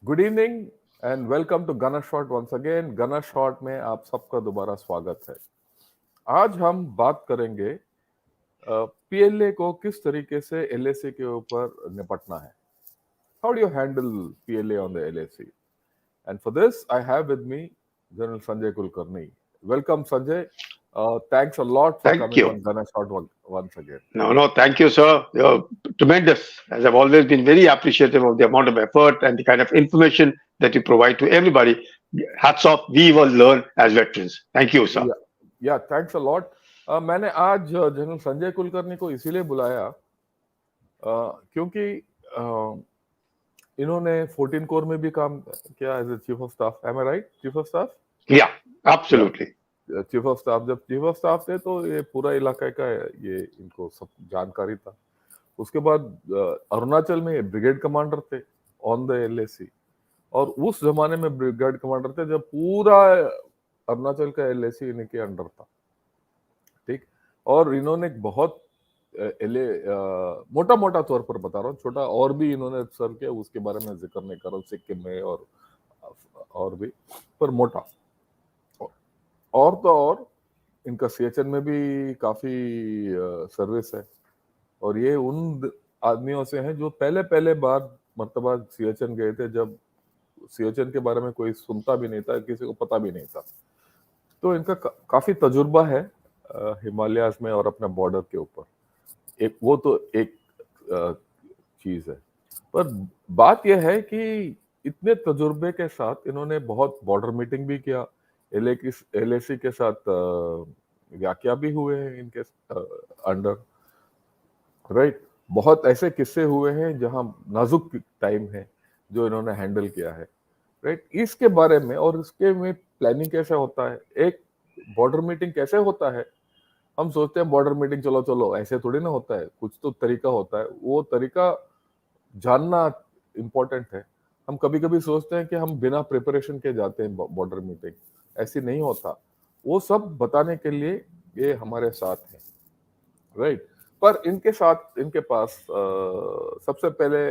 Good evening and welcome to गना shot once again. गना shot में आप सबका दोबारा स्वागत है। आज हम बात करेंगे पीएलए को किस तरीके से एलएसी के ऊपर निपटना है। How do you handle PLA on the LAC? And for this I have with me general Sanjay Kulkarni. Welcome Sanjay, thanks a lot for Thank coming you. on Gana Shot once again. No, thank you, sir. You're tremendous. As I've always been very appreciative of the amount of effort and the kind of information that you provide to everybody. Hats off. We will learn as veterans. Thank you, sir. या thanks a lot. मैंने आज general Sanjay Kulkarni को इसीलिए बुलाया क्योंकि इन्होंने 14 core में भी काम किया as a chief of staff. Am I right? Chief of staff? Yeah, absolutely. Chief of staff, जब चीफ ऑफ स्टाफ थे तो ये पूरा इलाके का ये इनको सब जानकारी था। उसके बाद अरुणाचल में ब्रिगेड कमांडर थे ऑन द एलएसी, और उस जमाने में ब्रिगेड कमांडर थे जब पूरा अरुणाचल का एलएसी इनके अंडर था। ठीक, और इन्होंने बहुत मोटा मोटा तौर पर बता रहा हूँ, छोटा और भी इन्होंने सर्व किया, उसके बारे में जिक्र नहीं कर रहा हूँ, सिक्किम में और भी, पर मोटा और तो और इनका सीएचएन में भी काफी सर्विस है। और ये उन आदमियों से हैं जो पहले बार मर्तबा सीएचएन गए थे, जब सीएचएन के बारे में कोई सुनता भी नहीं था, किसी को पता भी नहीं था। तो इनका काफी तजुर्बा है हिमालयाज में और अपने बॉर्डर के ऊपर। एक वो तो एक चीज है, पर बात यह है कि इतने तजुर्बे के साथ इन्होंने बहुत बॉर्डर मीटिंग भी किया, एलएसी के साथ व्याख्या भी हुए हैं इनके अंडर, राइट। बहुत ऐसे किस्से हुए हैं जहां नाजुक टाइम है जो इन्होंने हैंडल किया है, राइट। इसके बारे में और इसके में प्लानिंग कैसे होता है, एक बॉर्डर मीटिंग कैसे होता है। हम सोचते हैं बॉर्डर मीटिंग चलो ऐसे थोड़ी ना होता है, कुछ तो तरीका होता है, वो तरीका जानना इम्पोर्टेंट है। हम कभी कभी सोचते हैं कि हम बिना प्रिपरेशन के जाते हैं बॉर्डर मीटिंग, ऐसी नहीं होता। वो सब बताने के लिए ये हमारे साथ हैं, राइट। पर इनके पास सबसे पहले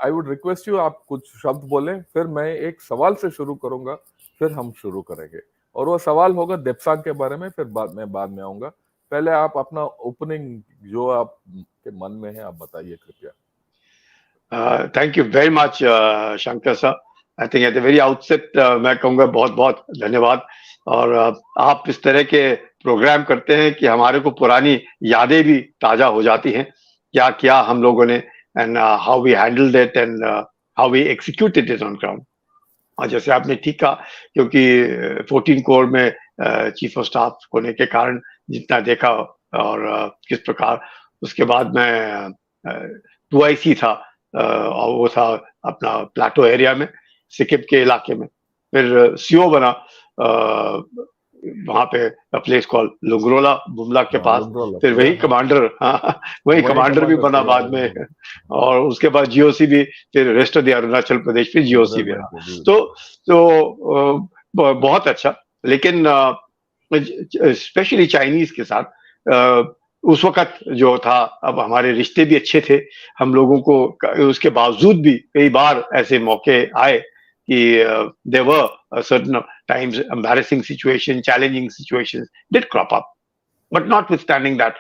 आई वुड रिक्वेस्ट यू, आप कुछ शब्द बोलें, फिर मैं एक सवाल से शुरू करूंगा, फिर हम शुरू करेंगे। और वो सवाल होगा देपसांग के बारे में, फिर बाद में आऊंगा। पहले आप अपना ओपनिंग जो आप के मन में है आप बताइए कृपया। Thank you very much, Shankar sir. I think at the very outset मैं कहूँगा बहुत बहुत धन्यवाद। और आप इस तरह के प्रोग्राम करते हैं कि हमारे को पुरानी यादें भी ताजा हो जाती हैं, क्या क्या हम लोगों ने, and how we handled it and how we executed it on ground. और जैसे आपने ठीक कहा, क्योंकि 14 कोर में चीफ ऑफ स्टाफ होने के कारण जितना देखा और किस प्रकार, उसके बाद मैं 2IC था, और वो था अपना प्लाटो एरिया में, सिक्किम के इलाके में। फिर सीओ बना वहां पे प्लेस कॉल लुंगरोला, बुमला के पास। फिर वही कमांडर, वही कमांडर भी बना बाद में, और उसके बाद जीओसी भी, फिर rest of the Arunachal Pradesh में जीओसी भी रहा। तो बहुत अच्छा। लेकिन स्पेशली चाइनीज के साथ उस वक्त जो था, अब हमारे रिश्ते भी अच्छे थे हम लोगों को, उसके बावजूद भी कई बार ऐसे मौके आए कि there were certain times embarrassing situation, challenging situations did crop up, but notwithstanding that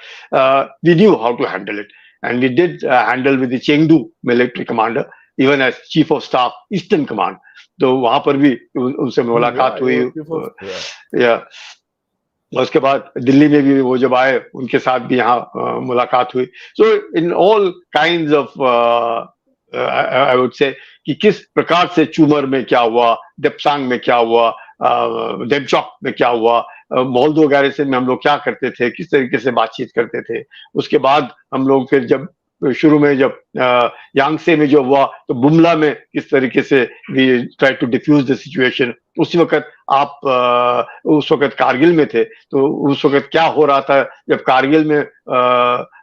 we knew how to handle it, and we did handle with the Chengdu military commander even as chief of staff Eastern Command. तो वहां पर भी उनसे मुलाकात हुई, या उसके बाद दिल्ली में भी वो जब आए उनके साथ भी यहाँ मुलाकात हुई। So in all kinds of I would say कि किस प्रकार से चूमर में क्या हुआ, देपसांग में क्या हुआ, देमचौक में क्या हुआ, मोल्दो गैरिसन में हम लोग क्या करते थे, किस तरीके से बातचीत करते थे। उसके बाद हम लोग फिर जब शुरू में जब यांगसे में जो हुआ, तो बुमला में किस तरीके से we try to defuse the situation. उसी वक्त आप उस वक्त कारगिल में थे, तो उस वक्त क्या हो रहा था जब कारगिल में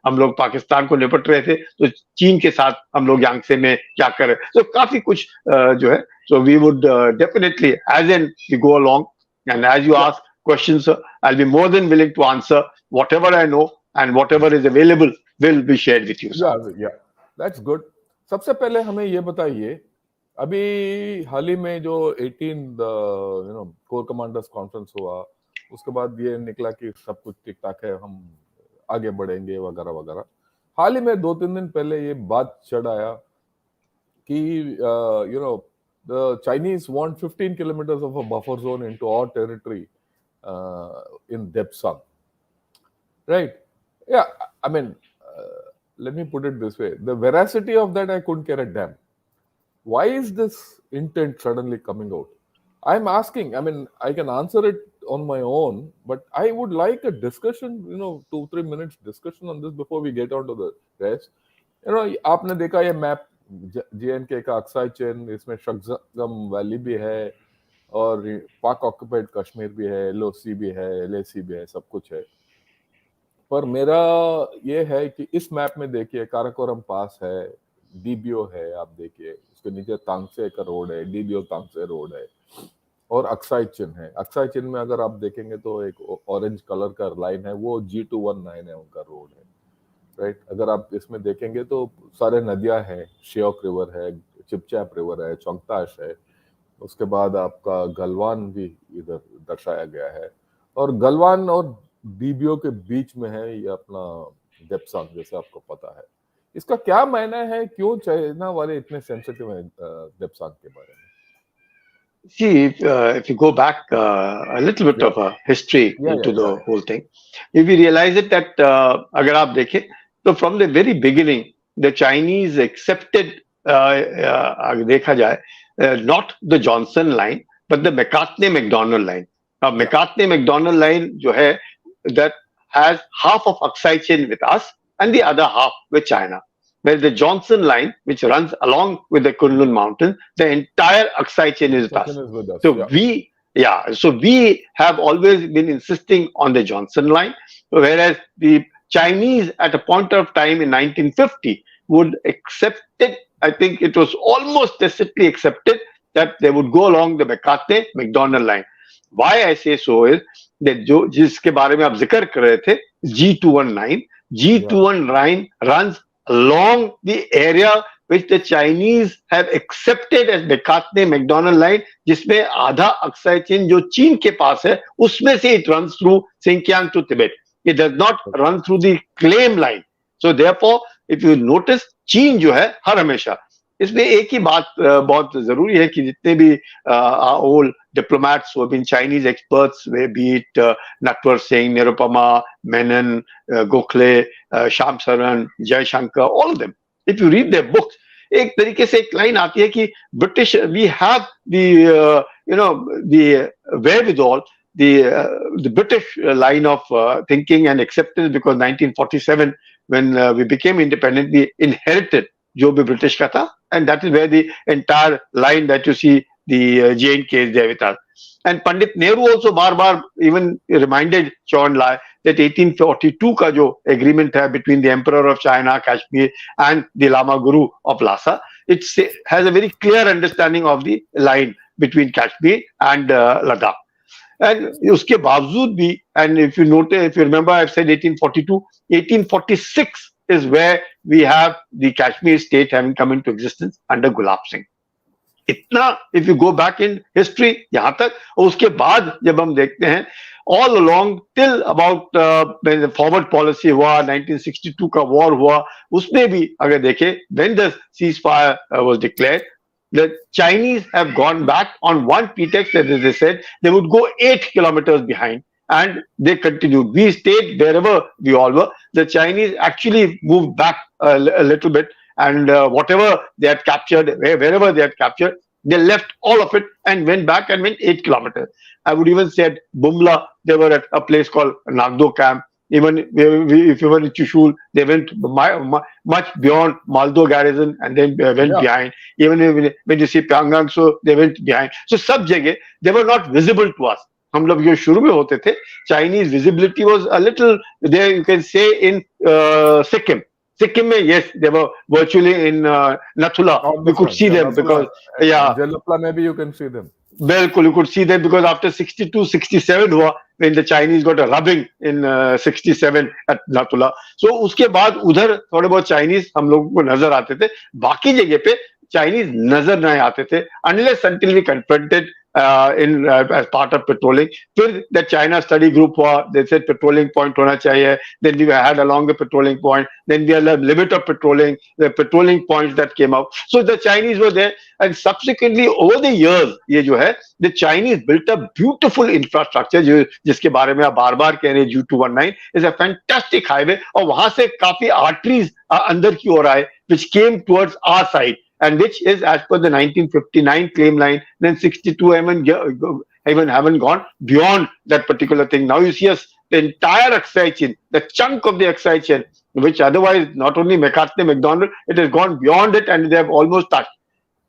हम लोग पाकिस्तान को निपट रहे थे, तो चीन के साथ हम लोग यांगसे में क्या कर रहे। तो काफी कुछ जो है, so we would definitely as and we go along, and as you ask questions, I will be more than willing to answer whatever I know, and whatever is available will be shared with you. Yeah, that's good. सबसे पहले हमें ये बताइए, अभी हाल ही में जो 18 core commanders conference हुआ, उसके बाद ये निकला कि सब कुछ ठीक ठाक है, हम आगे बढ़ेंगे वगैरह वगैरह। हाल ही में 2-3 दिन पहले ये बात चढ़ आया कि the Chinese want 15 kilometers of a buffer zone into our territory in Depsang. Right? Yeah, I mean, let me put it this way. The veracity of that, I couldn't care a damn. Why is this intent suddenly coming out? I'm asking, I mean, I can answer it on my own, but I would like a discussion, 2-3 minutes discussion on this before we get on to the rest. आपने देखा ये map JNK का Aksai chain, इसमें शक्सगम valley भी है और पाक occupied Kashmir भी है, LOC भी है, LAC भी है, सब कुछ है। पर मेरा ये है कि इस मैप में देखिए काराकोरम पास है, DBO है, आप देखिए उसके नीचे तांगसे का रोड है, DBO तांगसे रोड है और अक्साई चिन है। अक्साई चिन में अगर आप देखेंगे तो एक ऑरेंज कलर का लाइन है, वो G219 है, उनका रोड है, राइट। अगर आप इसमें देखेंगे तो सारे नदियां हैं, श्योक रिवर है, चिपचैप रिवर है, चौंगताश है, उसके बाद आपका गलवान भी इधर दर्शाया गया है और गलवान और DBO के बीच में है ये अपना डेप्सांग, जैसे आपको पता है। इसका क्या मायना है, क्यों चाइना वाले इतने सेंसिटिव हैं डेप्सांग के बारे में? See, if you go back a little bit of a history into the whole thing, if you realize it that अगर आप देखें तो from the very beginning the Chinese accepted देखा जाए not the Johnson line but the McCartney-McDonald line. Now McCartney-McDonald line जो है that has half of Aksai chain with us and the other half with China. Where the Johnson line, which runs along with the Kunlun Mountain, the entire Aksai chain is with us. So we have always been insisting on the Johnson line, whereas the Chinese at a point of time in 1950 would accept it. I think it was almost tacitly accepted that they would go along the McCartney-McDonald line. Why I say so is that जिसके बारे में आप जिक्र कर रहे थे, G219 runs along the area which the Chinese have accepted as McCartney-McDonald line, जिसमें आधा अक्साई चेन जो चीन के पास है, उसमें से it runs through Xinjiang to Tibet. It does not run through the claim line. So therefore, if you notice, चीन जो है हर हमेशा इसमें एक ही बात बहुत जरूरी है कि जितने भी old diplomats who have been Chinese experts, be it Natwar Singh, Nirupama, Menon, Gokhale, Shyam Saran, Jai Shankar, all of them. If you read their books, एक तरीके से एक लाइन आती है कि British, we have the the wherewithal, the British line of thinking and acceptance, because 1947 when we became independent, we inherited जो भी British का था, and that is where the entire line that you see the JNK is there with us. And Pandit Nehru also बार-बार even reminded Chou En-lai that 1842 का जो agreement है between the Emperor of China, Kashmir and the Lama Guru of Lhasa, it has a very clear understanding of the line between Kashmir and Ladakh. And उसके बावजूद भी, and if you notice, if you remember, I've said 1842, 1846 is where we have the Kashmir state having come into existence under Gulab Singh. इतना, if you go back in history, यहाँ तक, और उसके बाद जब हम देखते हैं, all along till about when the forward policy हुआ, 1962 का war हुआ, उसमें भी अगर देखें, when the ceasefire was declared, the Chinese have gone back on one pretext, as they said, they would go 8 kilometers behind. And they continued. We stayed wherever we all were. The Chinese actually moved back a little bit, and whatever they had captured, wherever they had captured, they left all of it and went back and went 8 kilometers. I would even say at Bumla, they were at a place called Nagdo camp. Even if you were in Chushul, they went much beyond Maldo garrison and then went behind. Even when you see Pyongyang, so they went behind. So सब जगह they were not visible to us. हम लोग जो शुरू में होते थे, Chinese visibility was a little there, you can say, in Sikkim. Sikkim में, yes, they were virtually in Nathula. We could see them because Jalapla maybe you can see them. बिल्कुल, you could see them because after 62, 67 हुआ, when the Chinese got a rubbing in 67 at Nathula. So उसके बाद उधर थोड़े बहुत Chinese हम लोगों को नजर आते थे. बाकी जगह पे चाइनीज नजर नहीं आते थे unless until we confronted as part of patrolling. फिर the China study group हुआ, they said patrolling point होना चाहिए, then we had along the patrolling point, then we had a limit of patrolling, the patrolling points that came out. So the Chinese were there, and subsequently over the years ये जो है the Chinese built a beautiful infrastructure जिसके बारे में आप बार-बार कह रहे हैं. U219 is a fantastic highway, और वहां से काफी arteries अंदर की ओर आए which came towards our side, and which is as per the 1959 claim line. Then 62 even haven't gone beyond that particular thing. Now you see us the entire Aksai chain, the chunk of the Aksai chain, which otherwise not only McCartney, McDonald, it has gone beyond it, and they have almost touched.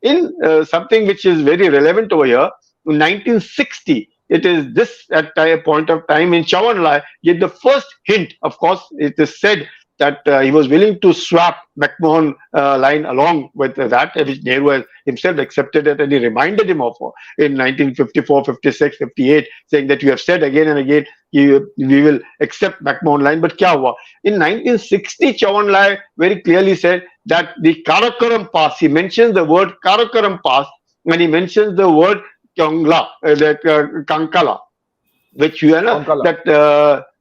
In something which is very relevant over here, in 1960, it is this at a point of time in Chawanlai, yet the first hint, of course, it is said that he was willing to swap McMahon line along with that, which Nehru himself accepted it, and he reminded him of in 1954, 56, 58, saying that you have said again and again we will accept McMahon line. But kya hua? In 1960, Chawanlai very clearly said that the Karakoram Pass, he mentions the word Karakoram Pass, and he mentions the word Kyongla, that Kankala, which you know that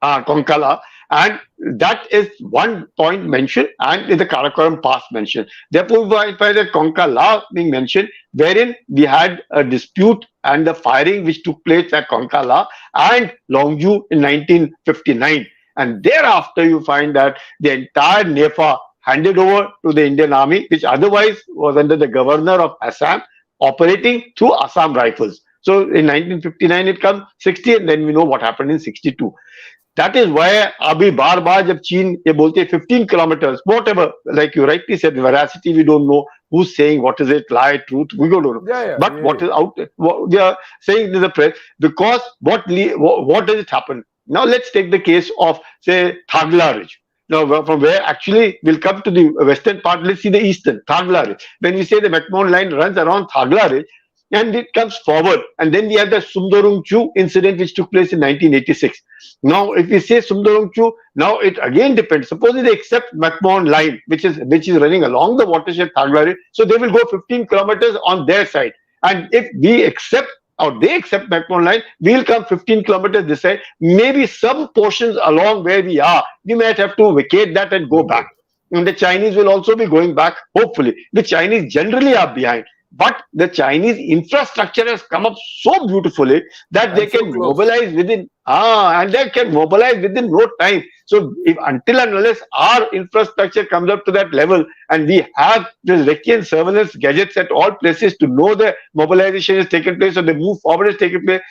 Konkala, and that is one point mentioned, and in the Karakoram Pass mentioned. Therefore, we find that Konkala being mentioned, wherein we had a dispute and the firing which took place at Konkala and Longju in 1959. And thereafter, you find that the entire NEFA handed over to the Indian Army, which otherwise was under the governor of Assam, operating through Assam Rifles. So in 1959 it comes, 60, and then we know what happened in 62. That is why अभी बार-बार जब चीन ये बोलते हैं 15 kilometers, whatever, like you rightly said, veracity we don't know, who's saying what is it, lie, truth, we don't know. But what is out there, what they are saying in the press, because what does it happen? Now let's take the case of, say, Thagla Ridge. Now, from where actually we'll come to the western part, let's see the eastern, Thagla Ridge. When we say the McMahon line runs around Thagla Ridge, and it comes forward, and then we have the Sumdorongchu incident which took place in 1986. Now, if we say Sumdorongchu, now it again depends. Suppose they accept McMahon line, which is running along the watershed Thagla Ridge, so they will go 15 kilometers on their side. And if we accept or they accept McMahon line, we'll come 15 kilometers this side. Maybe some portions along where we are, we might have to vacate that and go back. And the Chinese will also be going back, hopefully. The Chinese generally are behind. But the Chinese infrastructure has come up so beautifully that they can mobilize within no time. So until and unless our infrastructure comes up to that level, and we have this recce surveillance gadgets at all places to know the mobilization is taking place or the move forward is taking place,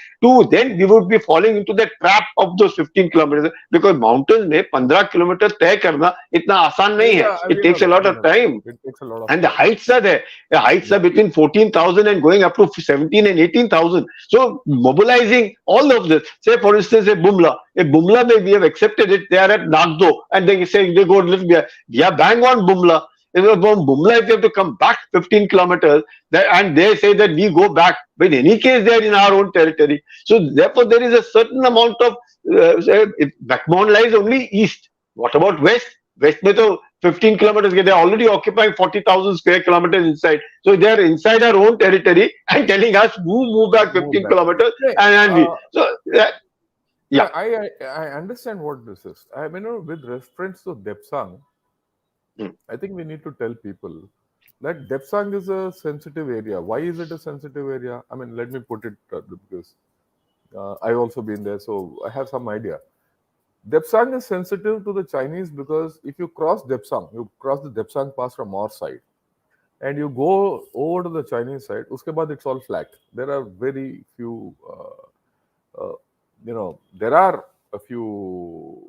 then we would be falling into the trap of those 15 kilometers, because mountains में 15 kilometers तय करना इतना आसान नहीं है. It takes a lot of time, and the heights are there. The heights are between 14,000 and going up to 17 and 18,000. So mobilizing all of this, say for instance, a Bumla, we have accepted it. They are at Nagdo, and they say they go a little bit. We are bang on Bumla. From Bumla, if you have to come back 15 kilometers, and they say that we go back, but in any case, they are in our own territory. So therefore, there is a certain amount of McMahon lies only east. What about west? West में तो 15 kilometers, they are already occupying 40,000 square kilometers inside. So they are inside our own territory and telling us move back 15 kilometers. I understand what this is. I mean, with reference to Depsang, I think we need to tell people that Depsang is a sensitive area. Why is it a sensitive area? I mean, let me put it because I've also been there, so I have some idea. Depsang is sensitive to the Chinese because if you cross the Depsang Pass from our side, and you go over to the Chinese side, uske baad it's all flat. There are very few, there are a few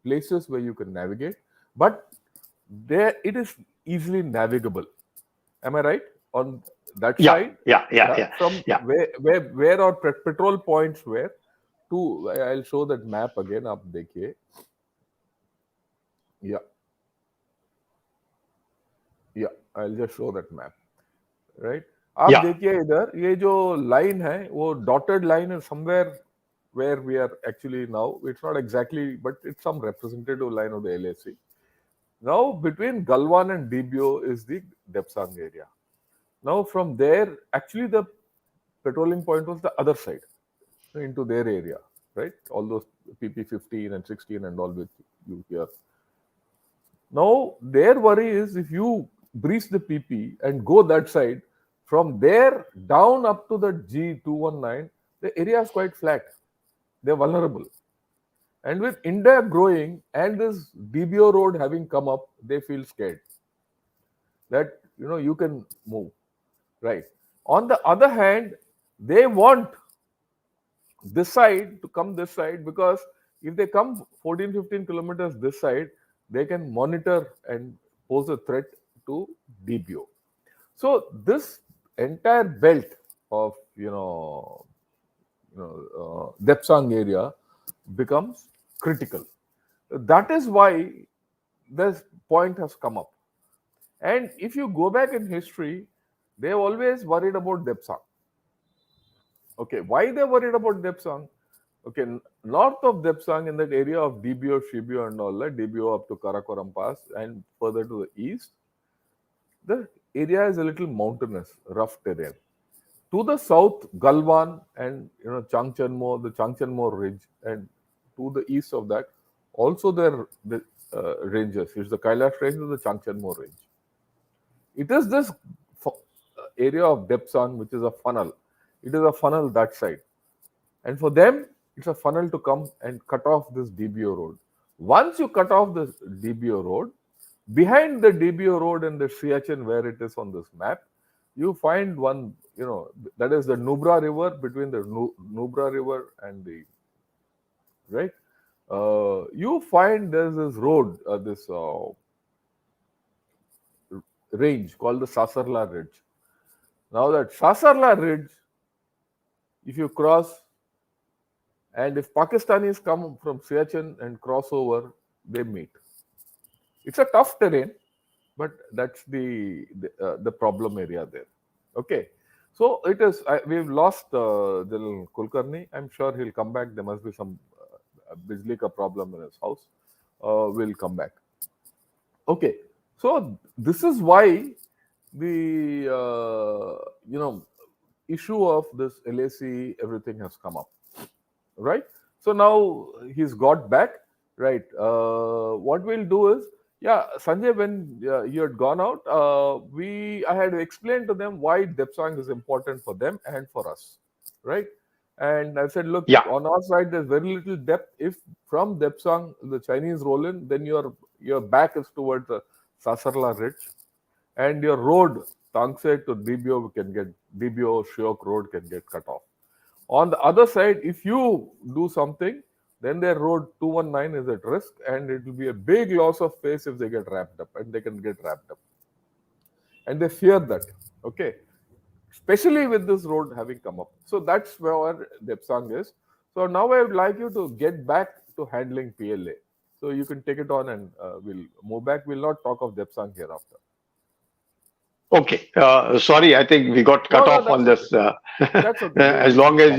places where you can navigate, but there it is easily navigable. Am I right? On that side? Where our petrol points were. I'll show that map again. आप देखिए. I'll just show that map. Right? आप देखिए इधर ये जो line है वो dotted line is somewhere where we are actually now. It's not exactly, but it's some representative line of the LAC. Now between Galwan and DBO is the Depsang area. Now from there, actually the patrolling point was the other side into their area, right? All those PP 15 and 16 and all which you hear. Now their worry is if you breach the PP and go that side, from there down up to the G219, the area is quite flat. They're vulnerable. And with India growing and this DBO road having come up, they feel scared that you can move, right? On the other hand, they want this side to come this side because if they come 14, 15 kilometers this side, they can monitor and pose a threat to DBO. So this entire belt of Depsang area becomes critical. That is why this point has come up. And if you go back in history, they always worried about Depsang. Okay, why they worried about Depsang? Okay, north of Depsang in that area of DBO, Shibio and all that, DBO up to Karakoram Pass and further to the east, the area is a little mountainous, rough terrain. To the south, Galwan and Changchenmo, the Changchenmo ridge, and to the east of that, also the ranges. It's the Kailash range or the Changchenmo range. It is this area of Depsang which is a funnel. It is a funnel that side. And for them, it's a funnel to come and cut off this DBO road. Once you cut off this DBO road, behind the DBO road and the Siachen where it is on this map, you find one, that is the Nubra River, between the Nubra River and the, right? You find there's this road, this range called the Sasarla Ridge. Now that Sasarla Ridge, if you cross, and if Pakistanis come from Siachen and cross over, they meet. It's a tough terrain, but that's the problem area there. Okay, so it is. We've lost General Kulkarni. I'm sure he'll come back. There must be some Bijli ka problem in his house. We'll come back. Okay, so this is why the issue of this LAC everything has come up, right? So now he's got back, right? What we'll do is, Sanjay, when you had gone out, I had explained to them why Depsang is important for them and for us, right? And I said, look, on our side, there's very little depth. If from Depsang the Chinese roll in, then your back is towards the Sasarla Ridge, and your road Tangsek to DBO Shiok road can get cut off. On the other side, if you do something, then their road 219 is at risk, and it will be a big loss of face if they get wrapped up, and they can get wrapped up. And they fear that, okay? Especially with this road having come up. So that's where Depsang is. So now I would like you to get back to handling PLA. So you can take it on and we'll move back. We'll not talk of Depsang hereafter. Okay, sorry, I think we got cut off on this. That's okay. as long as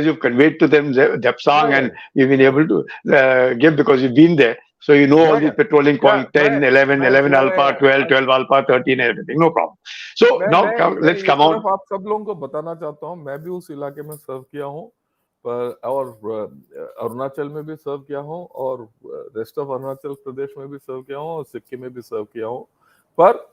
you've conveyed to them Depsang and you've been able to give, because you've been there, so you know all the patrolling point 10, 11, 11 alpha, 12, 12 alpha, 13, everything. No problem. So now let's come on. आप सब लोगों को बताना चाहता हूँ, मैं भी उस इलाके में सर्व किया हूँ, और अरुणाचल में भी सर्व किया हूँ, और रेस्ट ऑफ अरुणाचल प्रदेश में भी सर्व किया हूँ, और सिक्किम में भी सर्व किया हूँ. पर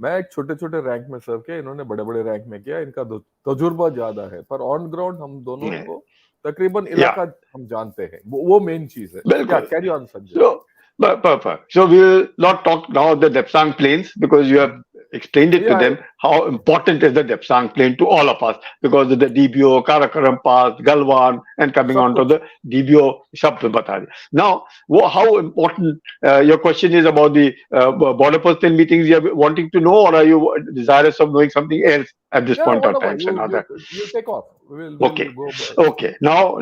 मैं एक छोटे-छोटे रैंक में सर्व किया, इन्होंने बड़े-बड़े रैंक में किया, इनका तजुर्बा ज्यादा है, पर ऑन ग्राउंड हम दोनों को तकरीबन इलाका हम जानते हैं, वो मेन चीज है. Carry on, Sanjay. Perfect. So we will not talk now of the Depsang plains, because you have explained it to them how important is the Depsang plain to all of us, because of the DBO, Karakoram Pass, Galwan, and coming on to the DBO Shabd. Now, how important your question is about the border post meetings you are wanting to know, or are you desirous of knowing something else at this point of time? You take off. Okay. We'll go back. Okay. Now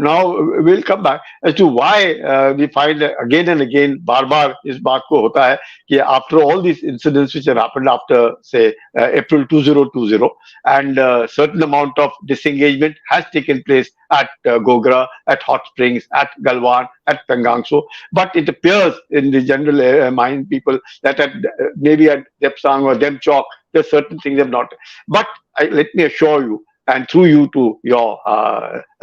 we'll come back as to why we find that again and again, बार-बार इस बात को होता है कि after all these incidents which have happened after, say, April 2020, and certain amount of disengagement has taken place at Gogra, at Hot Springs, at Galwan, at Pangangso, but it appears in the general mind people that maybe at Depsang or Demchok, there certain things have not. But let me assure you, and through you to your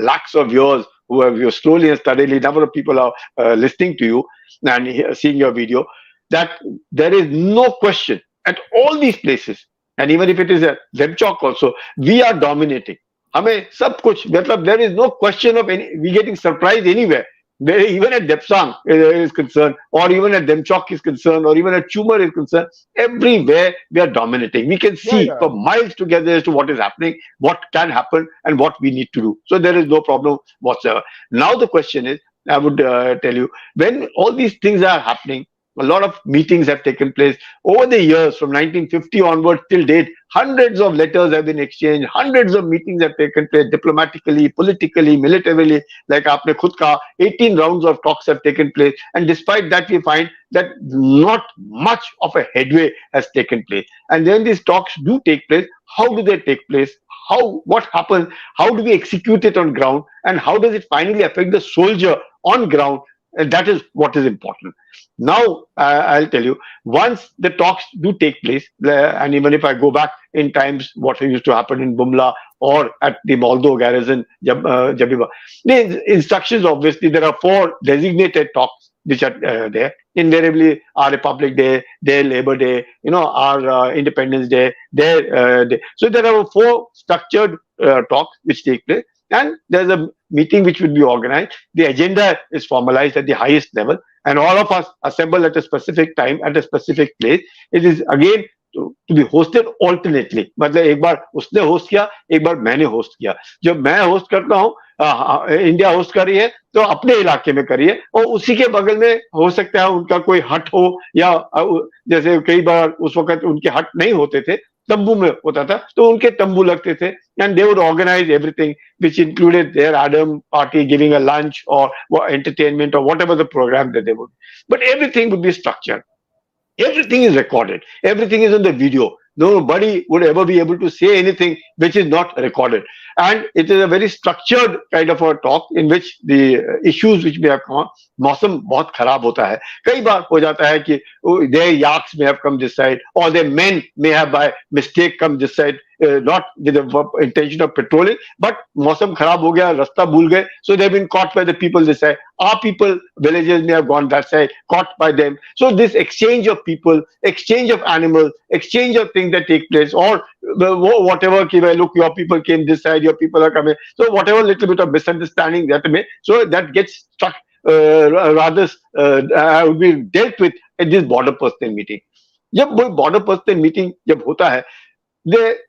lakhs of viewers who have you slowly and steadily, number of people are listening to you and seeing your video, that there is no question at all these places, and even if it is a Demchok also, we are dominating. हमें सब कुछ मतलब there is no question of any we getting surprised anywhere. Even at Depsang is concerned, or even at Demchok is concerned, or even at Chumar is concerned, everywhere we are dominating. We can see for miles together as to what is happening, what can happen, and what we need to do. So there is no problem whatsoever. Now the question is, I would tell you, when all these things are happening, a lot of meetings have taken place over the years from 1950 onwards till date. Hundreds of letters have been exchanged. Hundreds of meetings have taken place diplomatically, politically, militarily. Like aapne khud kaha, 18 rounds of talks have taken place. And despite that, we find that not much of a headway has taken place. And then these talks do take place. How do they take place? What happens? How do we execute it on ground? And how does it finally affect the soldier on ground? And that is what is important. Now, I'll tell you, once the talks do take place, and even if I go back in times, what used to happen in Bumla or at the Maldo garrison, Jabiba, the instructions, obviously, there are 4 designated talks which are there. Invariably, our Republic Day, their Labor Day, our Independence Day, their day. So there are 4 structured talks which take place. And there's a meeting which will be organized. The agenda is formalized at the highest level, and all of us assemble at a specific time, at a specific place. It is again to be hosted alternately. मतलब एक बार उसने host किया, एक बार मैंने host किया. जब मैं host करता हूँ, इंडिया होस्ट कर रही है, तो अपने इलाके में करिए, और उसी के बगल में हो सकता है उनका कोई हट हो, या जैसे कई बार उस वक्त उनके हट नहीं होते थे, तंबू में होता था, तो उनके तंबू लगते थे, and they would organize everything which included their Adam party, giving a lunch or entertainment or whatever the program that they would. But everything would be structured. Everything is recorded. Everything is on the video. Nobody would ever be able to say anything which is not recorded. And it is a very structured kind of a talk in which the issues which may have come up, मौसम बहुत खराब होता है. कई बार हो जाता है कि their yaks may have come this side, or their men may have by mistake come this side, not with the intention of patrolling, but मौसम खराब हो गया, रास्ता भूल गए, so they've been caught by the people this side. Our people, villages may have gone that side, caught by them. So this exchange of people, exchange of animals, exchange of things that take place, or whatever, look, your people came this side, your people are coming. So whatever little bit of misunderstanding that may, so that gets struck rather would be dealt with at this border person meeting. जब वो border person meeting जब होता है,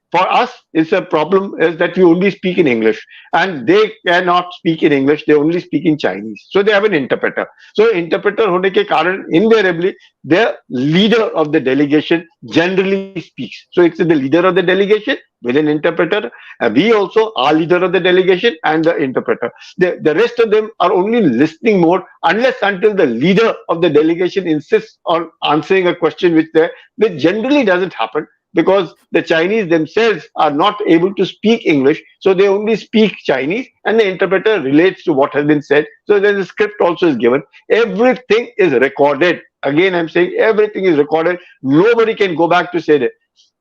for us, it's a problem is that we only speak in English, and they cannot speak in English. They only speak in Chinese. So they have an interpreter. So interpreter होने के कारण invariably the leader of the delegation generally speaks. So it's the leader of the delegation with an interpreter. We also are leader of the delegation and the interpreter. The rest of them are only listening more unless until the leader of the delegation insists on answering a question which generally doesn't happen, because the Chinese themselves are not able to speak English, so they only speak Chinese, and the interpreter relates to what has been said. So then the script also is given. Everything is recorded. Again, I'm saying everything is recorded. Nobody can go back to say that.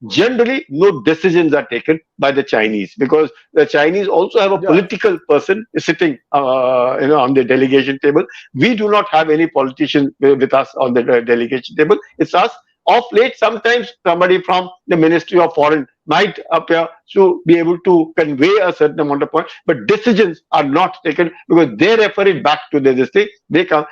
Generally, no decisions are taken by the Chinese, because the Chinese also have a political person sitting, on the delegation table. We do not have any politician with us on the delegation table. It's us. Of late, sometimes somebody from the Ministry of Foreign might appear to be able to convey a certain amount of points, but decisions are not taken because they refer it back to this thing. They come.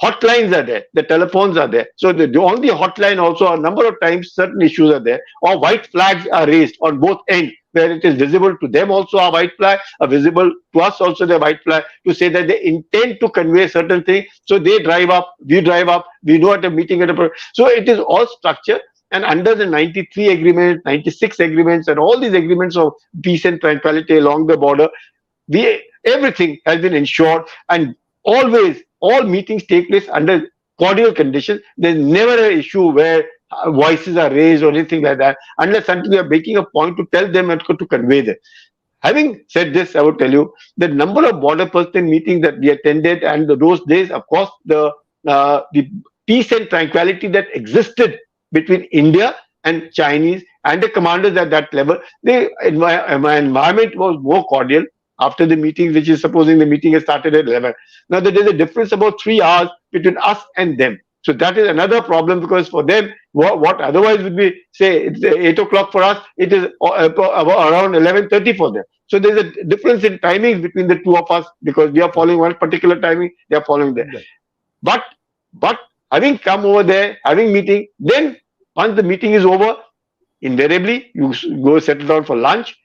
Hotlines are there, the telephones are there. So on the hotline also, a number of times certain issues are there, or white flags are raised on both ends, where it is visible to them also a white flag, are visible to us also the white flag, to say that they intend to convey certain things. So they drive up, we know at a meeting so it is all structured. And under the 93 agreement, 96 agreements, and all these agreements of peace and tranquility along the border, everything has been ensured, and always all meetings take place under cordial conditions. There's never an issue where voices are raised or anything like that, unless until we are making a point to tell them and to convey them. Having said this, I would tell you the number of border person meetings that we attended, and those days, of course, the peace and tranquility that existed between India and Chinese and the commanders at that level, my environment was more cordial after the meeting, which is supposing the meeting has started at 11. Now, there is a difference about 3 hours between us and them. So that is another problem, because for them, what otherwise would be, say, it's 8 o'clock for us, it is around 11:30 for them. So there's a difference in timings between the two of us, because we are following one particular timing, they are following that. But having come over there, having meeting, then once the meeting is over, invariably you go settle down for lunch.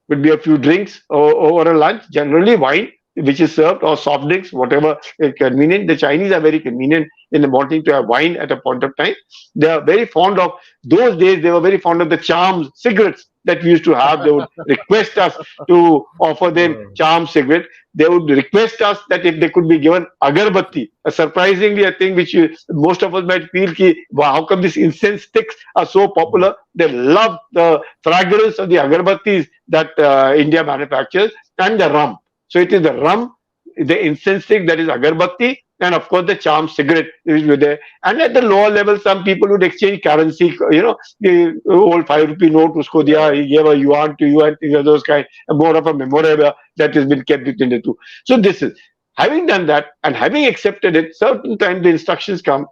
Would be a few drinks over a lunch, generally wine, which is served, or soft drinks, whatever is convenient. The Chinese are very convenient in wanting to have wine at a point of time. They are very fond of, those days they were very fond of the charms cigarettes that we used to have. They would request us to offer them charm cigarette. They would request us that if they could be given agarbatti, surprisingly a thing which most of us might feel, how come these incense sticks are so popular? They love the fragrance of the agarbattis that India manufactures, and the rum. So it is the rum, the incense stick, that is agarbatti, and of course the charm cigarette is there. And at the lower level, some people would exchange currency, the old 5 rupee note, usko diya, he gave a yuan to you, and things of those kind, more of a memorabilia that has been kept between the two. So this is, having done that and having accepted it, certain times the instructions come,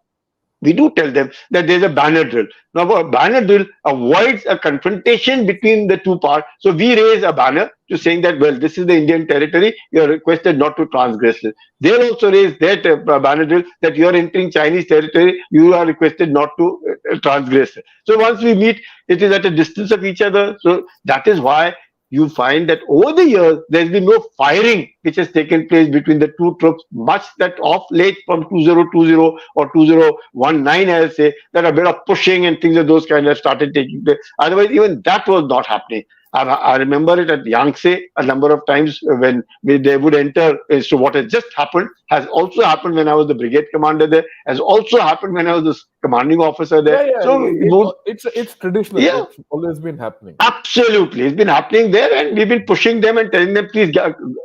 we do tell them that there's a banner drill. Now, a banner drill avoids a confrontation between the two parts. So we raise a banner to saying that, well, this is the Indian territory, you are requested not to transgress it. They'll also raise their banner drill that you are entering Chinese territory, you are requested not to transgress it. So once we meet, it is at a distance of each other. So that is why you find that over the years, there's been no firing which has taken place between the two troops, much that of late from 2020 or 2019, I'll say, that a bit of pushing and things of those kind have started taking place. Otherwise, even that was not happening. I remember it at Yangtze a number of times when they would enter. So what has just happened has also happened when I was the brigade commander there, has also happened when I was the commanding officer there. Yeah, so it's traditional. Yeah. It's always been happening. Absolutely. It's been happening there, and we've been pushing them and telling them, please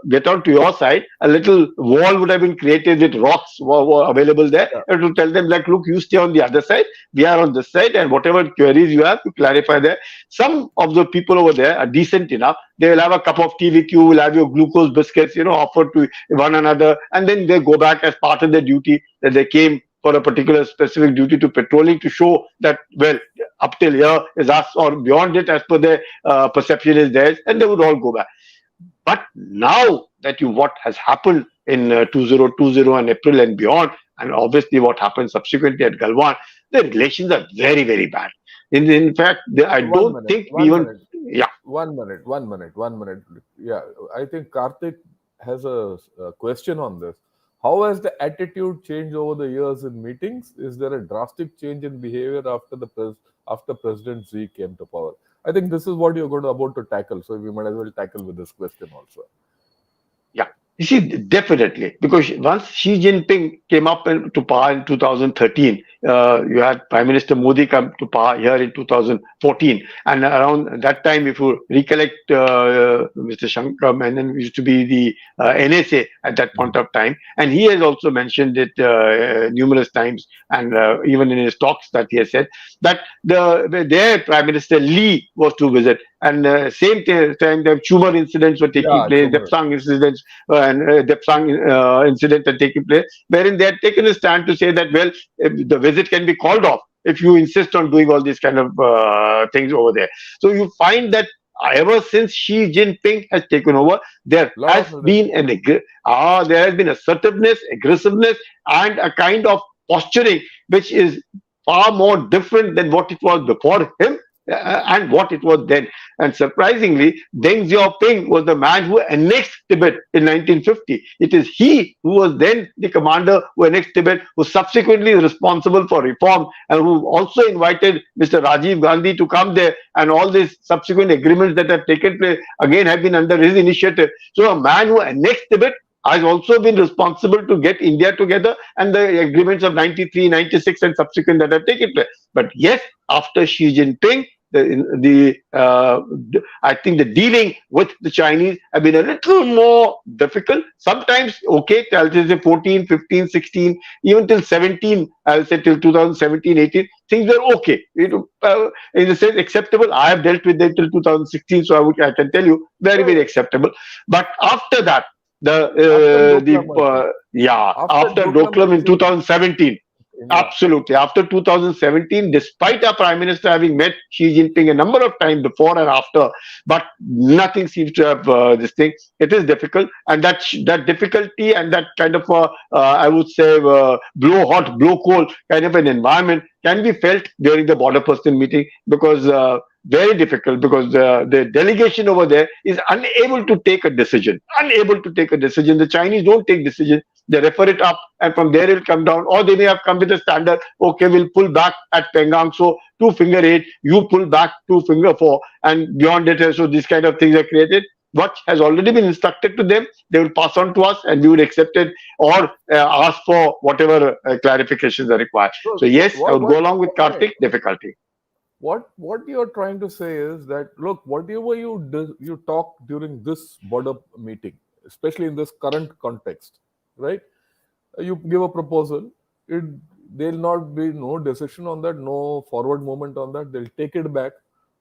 get on to your side. A little wall would have been created with rocks were available there, and to tell them, like, look, you stay on the other side, we are on this side, and whatever queries you have to clarify there. Some of the people over there are decent enough. They will have a cup of tea with you, will have your glucose biscuits, offered to one another, and then they go back as part of their duty that they came for a particular specific duty to patrolling, to show that, well, up till here is us, or beyond it as per their perception is theirs, and they would all go back. But now that what has happened in 2020 and April and beyond, and obviously what happened subsequently at Galwan, the relations are very, very bad. In fact, I don't think we even... Yeah. 1 minute. Yeah, I think Karthik has a question on this. How has the attitude changed over the years in meetings? Is there a drastic change in behavior after President Xi came to power? I think this is what you're about to tackle. So we might as well tackle with this question also. Yeah. You see, definitely, because once Xi Jinping came up to power in 2013, you had Prime Minister Modi come to power here in 2014, and around that time, if you recollect, Mr. Shankar Menon used to be the NSA at that point of time, and he has also mentioned it numerous times, and even in his talks that he has said that their Prime Minister Lee was to visit, and same time the Chumar incidents were taking place, Depsang incidents and Depsang incident had taken place, wherein they had taken a stand to say that, well, the visit can be called off if you insist on doing all these kind of things over there. So you find that ever since Xi Jinping has taken over, there has been assertiveness, aggressiveness, and a kind of posturing which is far more different than what it was before him, and what it was then. And surprisingly, Deng Xiaoping was the man who annexed Tibet in 1950. It is he who was then the commander who annexed Tibet, who subsequently is responsible for reform, and who also invited Mr. Rajiv Gandhi to come there. And all these subsequent agreements that have taken place again have been under his initiative. So a man who annexed Tibet has also been responsible to get India together, and the agreements of 93, 96 and subsequent that have taken place. But yes, after Xi Jinping, I think the dealing with the Chinese have been a little more difficult. Sometimes, okay, I'll say 14, 15, 16, even till 17, I'll say till 2017, 18, things were okay. In a sense, acceptable. I have dealt with them till 2016, so I can tell you, very, very acceptable. But after that, after Doklam in 2017, absolutely. After 2017, despite our Prime Minister having met Xi Jinping a number of times before and after, but nothing seems to have this thing. It is difficult, and that difficulty and that kind of I would say blow hot, blow cold kind of an environment can be felt during the border person meeting, because very difficult, because the delegation over there is unable to take a decision. The Chinese don't take decisions. They refer it up, and from there it'll come down, or they may have come with a standard. Okay, we'll pull back at Pengang, so 2 finger 8, you pull back 2 finger 4, and beyond it, so these kind of things are created. What has already been instructed to them, they will pass on to us, and we would accept it, or ask for whatever clarifications are required. So yes, I would go along with Karthik. Difficulty. What you're trying to say is that, look, whatever you talk during this border meeting, especially in this current context, right? You give a proposal, there'll not be no decision on that, no forward movement on that. They'll take it back,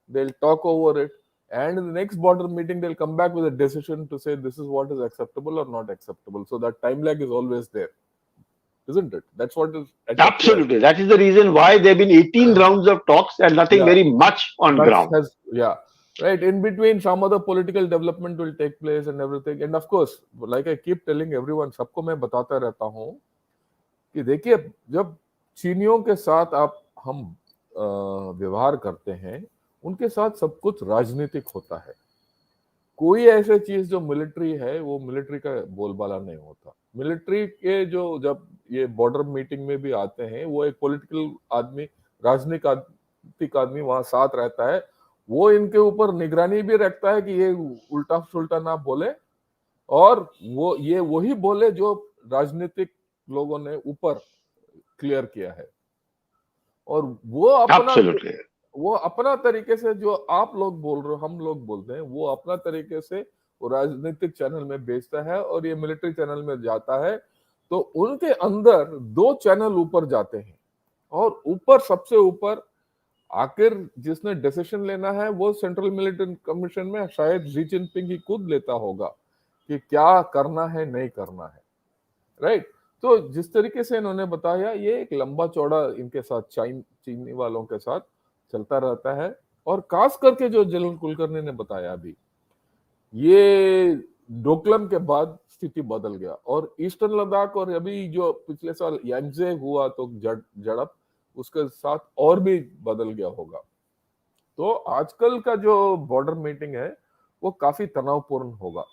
they'll talk over it, and in the next border meeting, they'll come back with a decision to say this is what is acceptable or not acceptable. So that time lag is always there, isn't it? That's what is absolutely. That is the reason why there have been 18 rounds of talks and nothing very much on ground. Right. In between, some other political development will take place and everything. And of course, like I keep telling everyone, सबको मैं बताता रहता हूँ कि देखिए, जब चीनियों के साथ हम व्यवहार करते हैं, उनके साथ सब कुछ राजनीतिक होता है. कोई ऐसी चीज जो मिलिट्री है, वो मिलिट्री का बोलबाला नहीं होता. मिलिट्री के जो जब ये बॉर्डर मीटिंग में भी आते हैं, वो एक पॉलिटिकल आदमी, राजनीतिक आदमी वहां साथ रहता है. वो इनके ऊपर निगरानी भी रखता है कि ये उल्टा सुल्टा ना बोले, और वो ये वही बोले जो राजनीतिक लोगों ने ऊपर क्लियर किया है. और वो अपना तरीके से, जो आप लोग बोल रहे हो, हम लोग बोलते हैं, वो अपना तरीके से वो राजनीतिक चैनल में बेचता है और ये मिलिट्री चैनल में जाता है. तो उनके अंदर 2 चैनल ऊपर जाते हैं, और ऊपर सबसे ऊपर आखिर जिसने डिसीजन लेना है वो सेंट्रल मिलिट्री कमीशन में शायद शी जिनपिंग ही खुद लेता होगा कि क्या करना है, नहीं करना है. राइट. तो जिस तरीके से इन्होंने बताया, ये एक लंबा चौड़ा इनके साथ चीनी वालों के साथ चलता रहता है. और खास करके जो जनरल कुलकर्णी ने बताया अभी, ये डोकलम के बाद स्थिति बदल गया, और ईस्टर्न लद्दाख और अभी जो पिछले साल यांगजे हुआ तो झड़प, उसके साथ और भी बदल गया होगा. तो आजकल का जो बॉर्डर मीटिंग है वो काफी तनावपूर्ण होगा.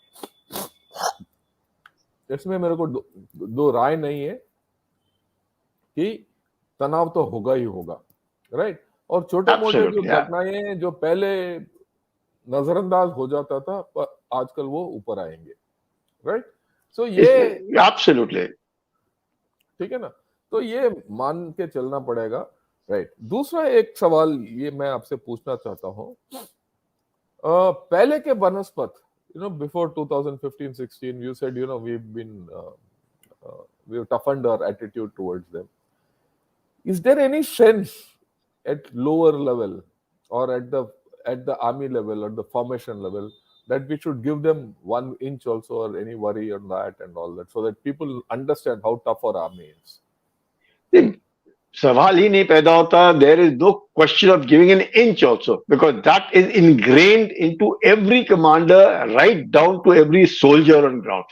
इसमें मेरे को दो राय नहीं है कि तनाव तो होगा ही होगा. राइट. और छोटे मोटे जो घटनाएं जो पहले नजरअंदाज हो जाता था, पर आजकल वो ऊपर आएंगे. राइट. सो ये एब्सोल्युटली ठीक है ना. तो ये मान के चलना पड़ेगा. राइट. दूसरा एक सवाल ये मैं आपसे पूछना चाहता हूँ, पहले के बनस्पत, before 2015-16, you said, we've toughened our attitude towards them. Is there any sense at lower level or at the army level or the formation level that we should give them 1 inch also, or any worry on that and all that, so that people understand how tough our army is? सवाल ही नहीं पैदा होता. There is no question of giving an inch also, because that is ingrained into every commander, right down to every soldier on ground.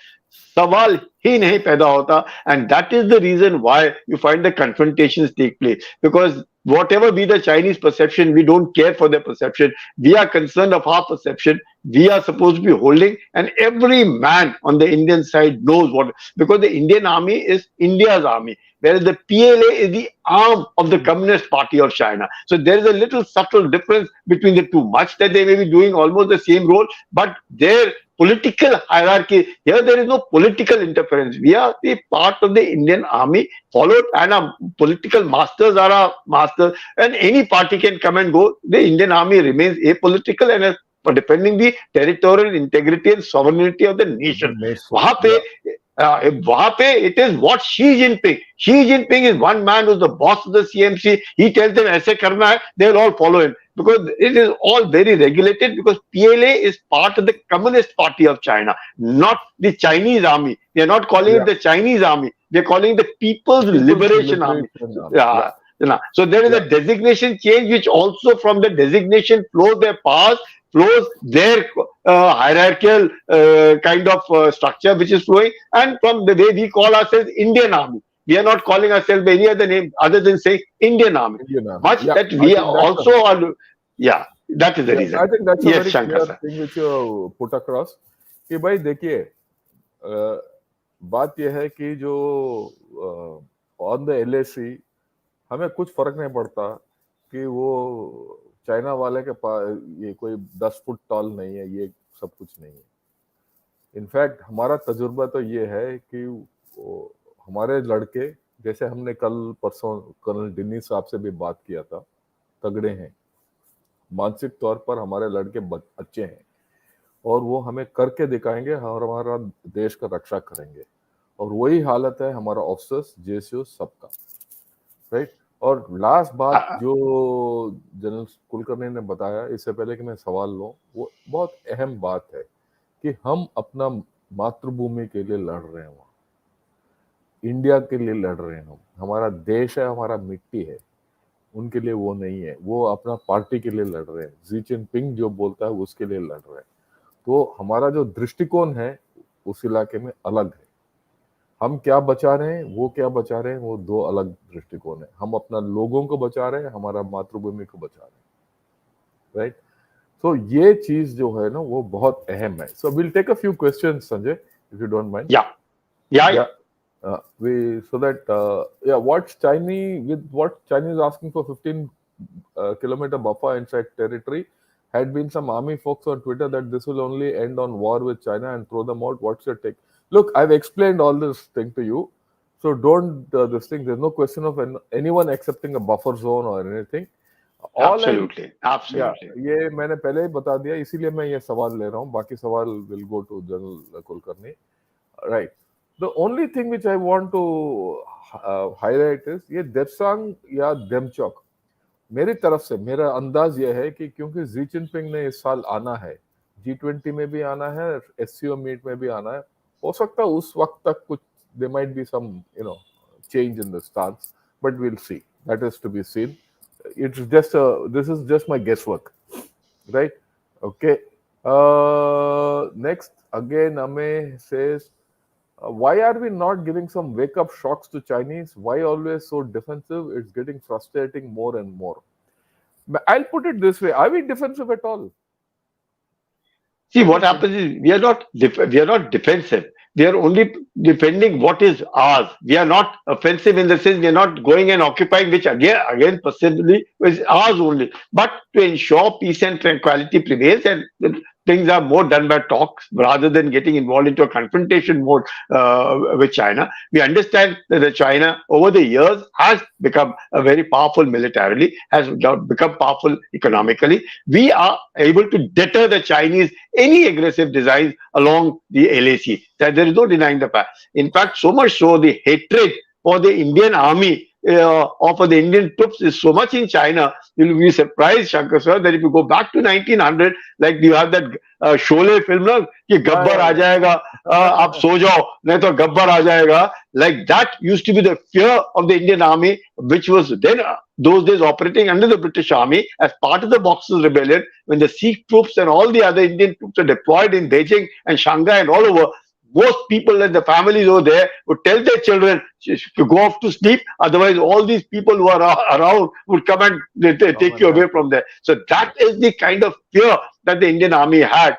सवाल ही नहीं पैदा होता, and that is the reason why you find the confrontations take place, because whatever be the Chinese perception, we don't care for their perception. We are concerned of our perception. We are supposed to be holding, and every man on the Indian side knows what, because the Indian army is India's army, whereas the PLA is the arm of the Communist Party of China. So there is a little subtle difference between the two. Much that they may be doing almost the same role, but their political hierarchy, here there is no political interference. We are the part of the Indian army, followed, and our political masters are our masters, and any party can come and go. The Indian army remains apolitical and depending the territorial integrity and sovereignty of the nation. वहां पे it is what Xi Jinping is one man who's the boss of the CMC. He tells them ऐसे करना है, they'll all follow him, because it is all very regulated, because PLA is part of the Communist Party of China, not the Chinese army. They are not calling it the Chinese army. They're calling it the People's Liberation Army. So there is a designation change, which also from the designation flows their powers, flows their hierarchical kind of structure which is flowing, and from the way we call ourselves Indian Army. We are not calling ourselves by any other name other than saying Indian Army. Much that we are also are, that is the reason. I think that's a very clear thing which you put across. कि भाई देखिए बात यह है कि जो on the LAC हमें कुछ फर्क नहीं पड़ता कि वो चाइना वाले के पास ये कोई 10 फुट टॉल नहीं है, ये सब कुछ नहीं है। इनफैक्ट हमारा तजुर्बा तो ये है कि हमारे लड़के, जैसे हमने कल परसों कर्नल डिनी साहब से भी बात किया था, तगड़े हैं, मानसिक तौर पर हमारे लड़के अच्छे हैं, और वो हमें करके दिखाएंगे और हमारा देश का रक्षा करेंगे। और वही हालत है हमारा ऑफिसर्स, जेसीओ सबका, राइट। और लास्ट बात जो जनरल कुलकर्णी ने बताया, इससे पहले कि मैं सवाल लूं, वो बहुत अहम बात है कि हम अपना मातृभूमि के लिए लड़ रहे हैं, वहाँ इंडिया के लिए लड़ रहे हैं, हम हमारा देश है, हमारा मिट्टी है, उनके लिए वो नहीं है। वो अपना पार्टी के लिए लड़ रहे हैं, जी जिनपिंग जो बोलता है उसके लिए लड़ रहे हैं। तो हमारा जो दृष्टिकोण है उस इलाके में अलग है। हम क्या बचा रहे हैं, वो क्या बचा रहे हैं, वो दो अलग दृष्टिकोण है। हम अपना लोगों को बचा रहे हैं, हमारा मातृभूमि को बचा रहे हैं, राइट। तो ये चीज जो है ना वो बहुत अहम है। So will take a few questions Sanjay, if you don't mind. So that what Chinese asking for 15 kilometer buffer inside territory, had been some army folks on Twitter that this will only end on war with China and throw them out. What's your take? Look, I've explained all this thing to you, so don't this thing. There's no question of anyone accepting a buffer zone or anything. Absolutely. ये मैंने पहले ही बता दिया, इसीलिए मैं ये सवाल ले रहा हूँ। बाकी सवाल will go to General Kulkarni, right? The only thing which I want to highlight is ये देपसांग या देमचौक, मेरी तरफ से मेरा अंदाज ये है कि क्योंकि जी जिनपिंग ने इस साल आना है, G20 में भी आना है, SCO मीट में भी आना है, हो सकता है उस वक्त तक कुछ there might be some change in the stance, but we'll see. That is to be seen. It's just this is just my guesswork, right? Okay. Next, again, Ame says, why are we not giving some wake-up shocks to Chinese? Why always so defensive? It's getting frustrating more and more. I'll put it this way: are we defensive at all? See, what happens is we are not defensive. We are only defending what is ours. We are not offensive in the sense we are not going and occupying, which again possibly is ours only. But to ensure peace and tranquility prevails, and things are more done by talks rather than getting involved into a confrontation mode with China. We understand that China over the years has become a very powerful militarily, has become powerful economically. We are able to deter the Chinese any aggressive designs along the LAC. That there is no denying the fact. In fact, so much so the hatred for the Indian army or for the Indian troops is so much in China. You'll be surprised, Shankar sir, that if you go back to 1900, like you have that Sholay film, na, कि गब्बर आ जाएगा, आप सो जाओ, नहीं तो गब्बर आ जाएगा. Like that used to be the fear of the Indian army, which was then those days operating under the British army as part of the Boxers Rebellion. When the Sikh troops and all the other Indian troops are deployed in Beijing and Shanghai and all over, most people and the families over there would tell their children to go off to sleep. Otherwise, all these people who are around would come and take you away from there. So that is the kind of fear that the Indian Army had,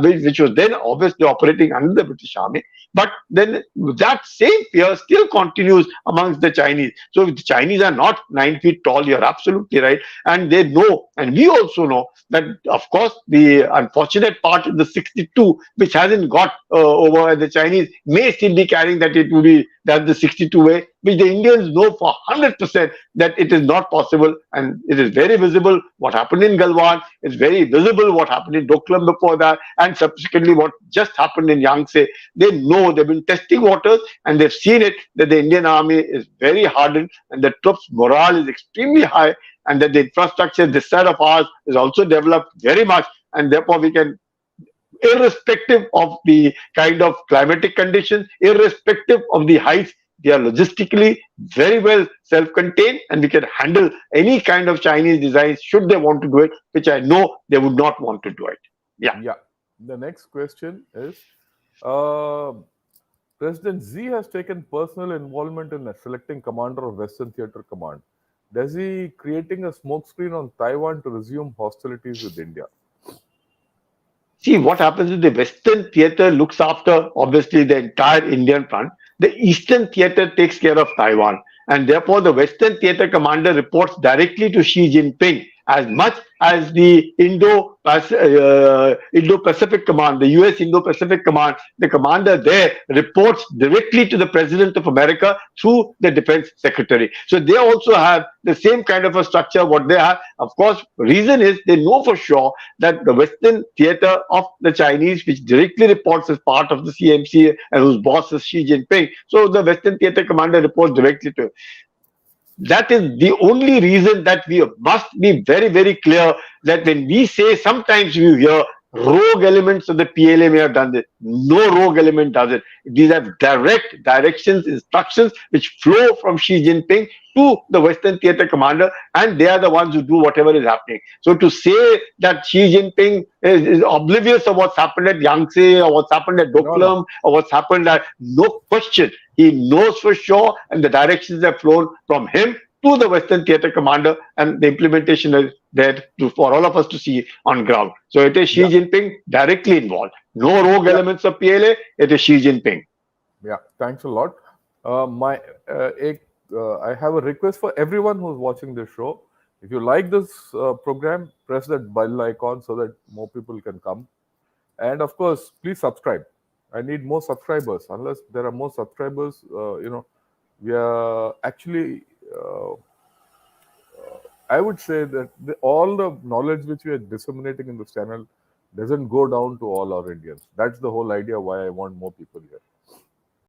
which was then obviously operating under the British Army. But then that same fear still continues amongst the Chinese. So the Chinese are not 9 feet tall. You're absolutely right. And they know, and we also know, that of course the unfortunate part is the 62, which hasn't got over, and the Chinese may still be carrying that it will be that the 62 way, which the Indians know for 100% that it is not possible. And it is very visible what happened in Galwan. It's very visible what happened in Doklam before that, and subsequently what just happened in Yangtze. They know, they've been testing waters, and they've seen it, that the Indian Army is very hardened and the troops' morale is extremely high, and that the infrastructure this side of ours is also developed very much, and therefore we can, irrespective of the kind of climatic conditions, irrespective of the heights, they are logistically very well self-contained, and we can handle any kind of Chinese designs should they want to do it, which I know they would not want to do it. Yeah. The next question is, President Xi has taken personal involvement in selecting commander of Western Theater Command. Does he creating a smokescreen on Taiwan to resume hostilities with India? See, what happens is the Western Theater looks after, obviously, the entire Indian front. The Eastern Theater takes care of Taiwan. And therefore, the Western Theater commander reports directly to Xi Jinping, as much as the Indo-Pacific Command, the US Indo-Pacific Command, the commander there reports directly to the President of America through the Defense Secretary. So they also have the same kind of a structure what they have. Of course, reason is they know for sure that the Western Theater of the Chinese, which directly reports as part of the CMC and whose boss is Xi Jinping, so the Western Theater commander reports directly to him. That is the only reason that we must be very, very clear that when we say, sometimes you hear rogue elements of the PLA may have done this. No rogue element does it. These are direct directions, instructions which flow from Xi Jinping to the Western Theater commander, and they are the ones who do whatever is happening. So to say that Xi Jinping is oblivious of what's happened at Yangtze or what's happened at Doklam or what's happened at, no question. He knows for sure, and the directions have flown from him to the Western Theater commander, and the implementation is there for all of us to see on ground. So it is Xi Jinping directly involved. No rogue elements of PLA, it is Xi Jinping. Yeah, thanks a lot. I have a request for everyone who's watching this show. If you like this program, press that bell icon so that more people can come. And of course, please subscribe. I need more subscribers. Unless there are more subscribers, we are actually, I would say that all the knowledge which we are disseminating in this channel doesn't go down to all our Indians. That's the whole idea why I want more people here.